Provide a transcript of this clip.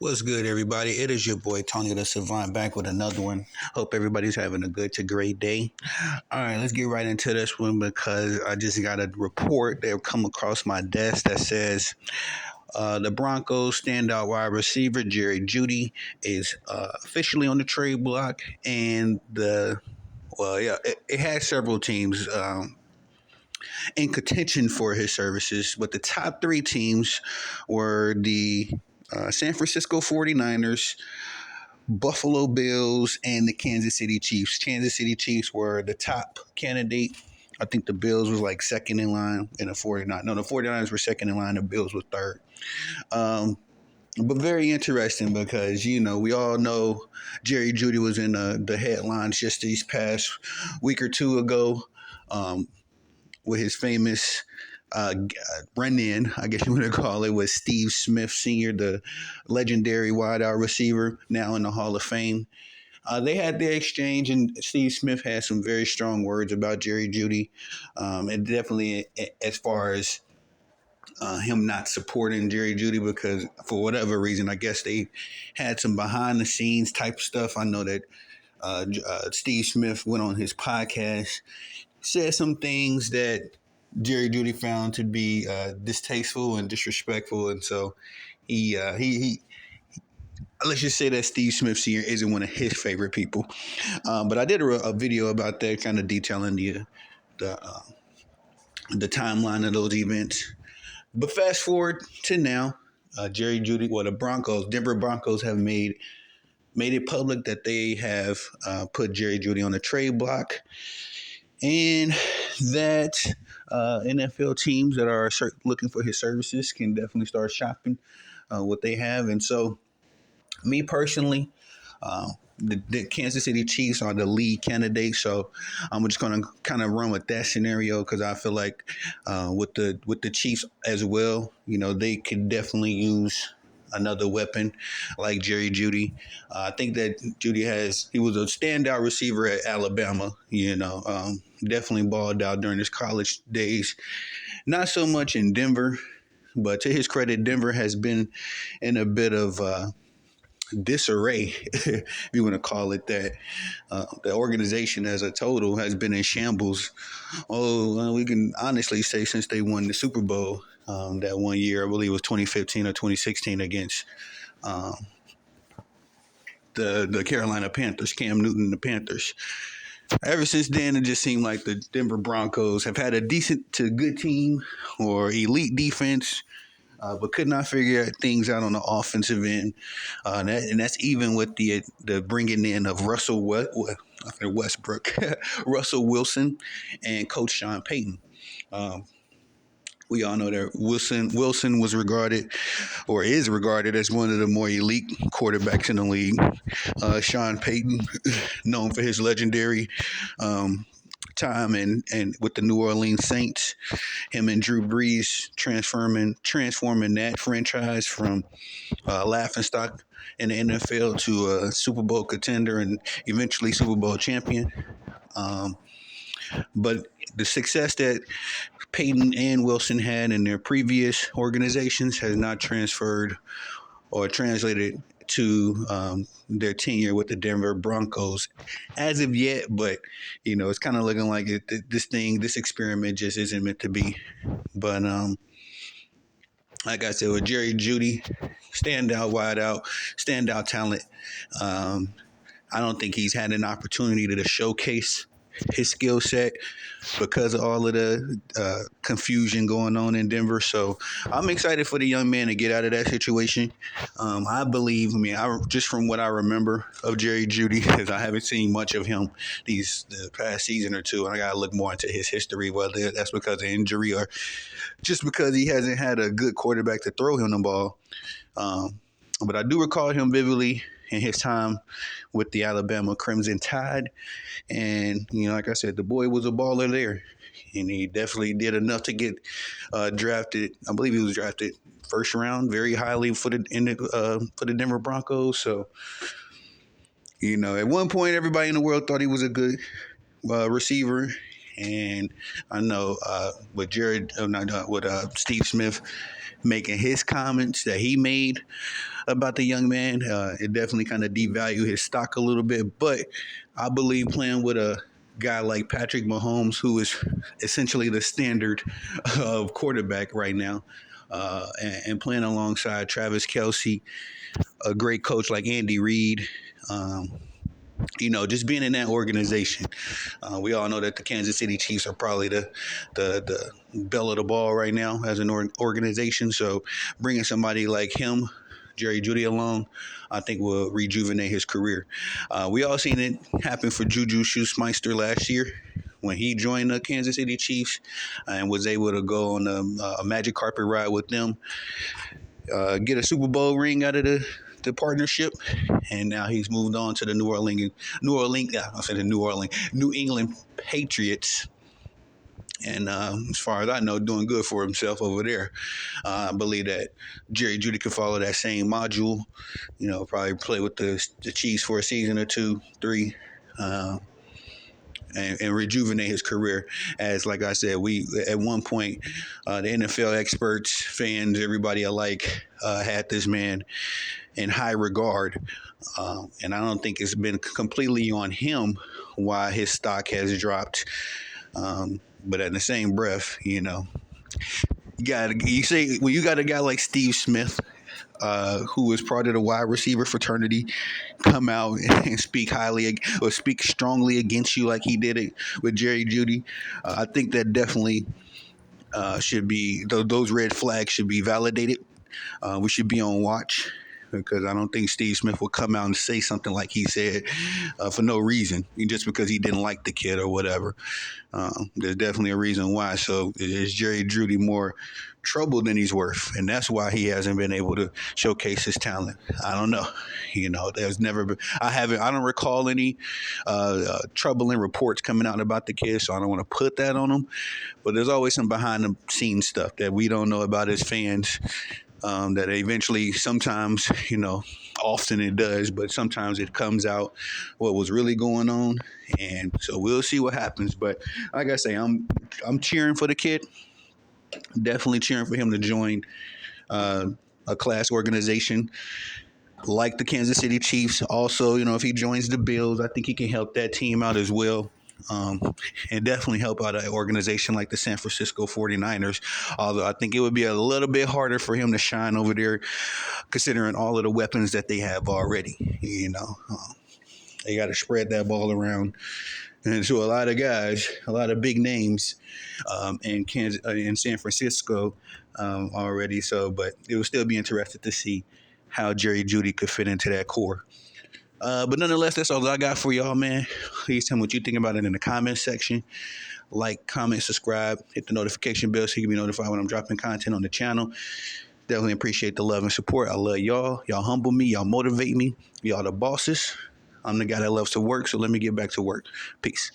What's good, everybody? It is your boy Tony the Savant back with another one. Hope everybody's having a good to great day. All right, let's get right into this one because I just got a report that come across my desk that says the Broncos standout wide receiver Jeudy is officially on the trade block, and it has several teams in contention for his services, but the top three teams were the San Francisco 49ers, Buffalo Bills, and the Kansas City Chiefs. Kansas City Chiefs were the top candidate. I think the Bills was like second in line, and the 49ers. No, the 49ers were second in line. The Bills were third. But very interesting because, we all know Jeudy was in the headlines just these past week or two ago with his famous run-in, I guess you want to call it, with Steve Smith Sr., the legendary wideout receiver, now in the Hall of Fame. They had their exchange, and Steve Smith had some very strong words about Jeudy. And definitely, as far as him not supporting Jeudy, because for whatever reason, I guess they had some behind-the-scenes type stuff. I know that Steve Smith went on his podcast, said some things that Jeudy found to be distasteful and disrespectful, and so he let's just say that Steve Smith Sr. isn't one of his favorite people. But I did a video about that, kind of detailing the timeline of those events. But fast forward to now, Jeudy, the Denver Broncos have made it public that they have put Jeudy on the trade block, and that NFL teams that are looking for his services can definitely start shopping what they have. And so, me personally, the Kansas City Chiefs are the lead candidate. So I'm just going to kind of run with that scenario because I feel like with the Chiefs as well, they could definitely use another weapon like Jeudy. I think that he was a standout receiver at Alabama, definitely balled out during his college days. Not so much in Denver, but to his credit, Denver has been in a bit of disarray, if you want to call it that. The organization as a total has been in shambles. We can honestly say since they won the Super Bowl that one year, I believe it was 2015 or 2016 against the Carolina Panthers, Cam Newton and the Panthers. Ever since then, it just seemed like the Denver Broncos have had a decent to good team or elite defense, but could not figure things out on the offensive end. And that's even with the bringing in of Russell Westbrook, Russell Wilson, and Coach Sean Payton. We all know that Wilson was regarded or is regarded as one of the more elite quarterbacks in the league. Sean Payton, known for his legendary time and with the New Orleans Saints, him and Drew Brees transforming that franchise from laughingstock in the NFL to a Super Bowl contender and eventually Super Bowl champion. But the success that Peyton and Wilson had in their previous organizations has not transferred or translated to their tenure with the Denver Broncos as of yet. But, it's kind of looking like this experiment just isn't meant to be. But like I said, with Jeudy, standout talent, I don't think he's had an opportunity to showcase his skill set because of all of the confusion going on in Denver. So I'm excited for the young man to get out of that situation. I believe, just from what I remember of Jeudy, because I haven't seen much of him the past season or two, and I got to look more into his history, whether that's because of injury or just because he hasn't had a good quarterback to throw him the ball. But I do recall him vividly in his time with the Alabama Crimson Tide. And, like I said, the boy was a baller there. And he definitely did enough to get drafted. I believe he was drafted first round, very highly for the Denver Broncos. So, at one point, everybody in the world thought he was a good receiver. And I know with Steve Smith making his comments that he made about the young man, it definitely kind of devalued his stock a little bit. But I believe playing with a guy like Patrick Mahomes, who is essentially the standard of quarterback right now, and playing alongside Travis Kelce, a great coach like Andy Reid. Just being in that organization, we all know that the Kansas City Chiefs are probably the belle of the ball right now as an organization. So bringing somebody like him, Jerry Jeudy, along, I think will rejuvenate his career. We all seen it happen for Juju Schuster last year when he joined the Kansas City Chiefs and was able to go on a magic carpet ride with them, get a Super Bowl ring out of the partnership, and now he's moved on to the New England Patriots. And as far as I know, doing good for himself over there. I believe that Jerry Jeudy could follow that same module. Probably play with the Chiefs for a season or two, three. And rejuvenate his career. As like I said, we at one point, the NFL experts, fans, everybody alike had this man in high regard, and I don't think it's been completely on him why his stock has dropped. But in the same breath, you say when you got a guy like Steve Smith, who is part of the wide receiver fraternity, come out and speak highly or speak strongly against you like he did it with Jerry Jeudy, I think that definitely should be those red flags should be validated. We should be on watch because I don't think Steve Smith will come out and say something like he said for no reason, just because he didn't like the kid or whatever. There's definitely a reason why. So is Jerry Jeudy more trouble than he's worth? And that's why he hasn't been able to showcase his talent. I don't know. There's never been, I don't recall any troubling reports coming out about the kid, so I don't want to put that on him. But there's always some behind the scenes stuff that we don't know about as fans. That eventually, sometimes, often it does, but sometimes it comes out what was really going on, and so we'll see what happens. But like I say, I'm cheering for the kid. Definitely cheering for him to join a class organization like the Kansas City Chiefs. Also, if he joins the Bills, I think he can help that team out as well. And definitely help out an organization like the San Francisco 49ers. Although I think it would be a little bit harder for him to shine over there, considering all of the weapons that they have already. They got to spread that ball around. And so a lot of guys, a lot of big names in San Francisco already. So, but it will still be interesting to see how Jerry Jeudy could fit into that core. But nonetheless, that's all I got for y'all, man. Please tell me what you think about it in the comment section. Like, comment, subscribe, hit the notification bell so you can be notified when I'm dropping content on the channel. Definitely appreciate the love and support. I love y'all. Y'all humble me. Y'all motivate me. Y'all the bosses. I'm the guy that loves to work, so let me get back to work. Peace.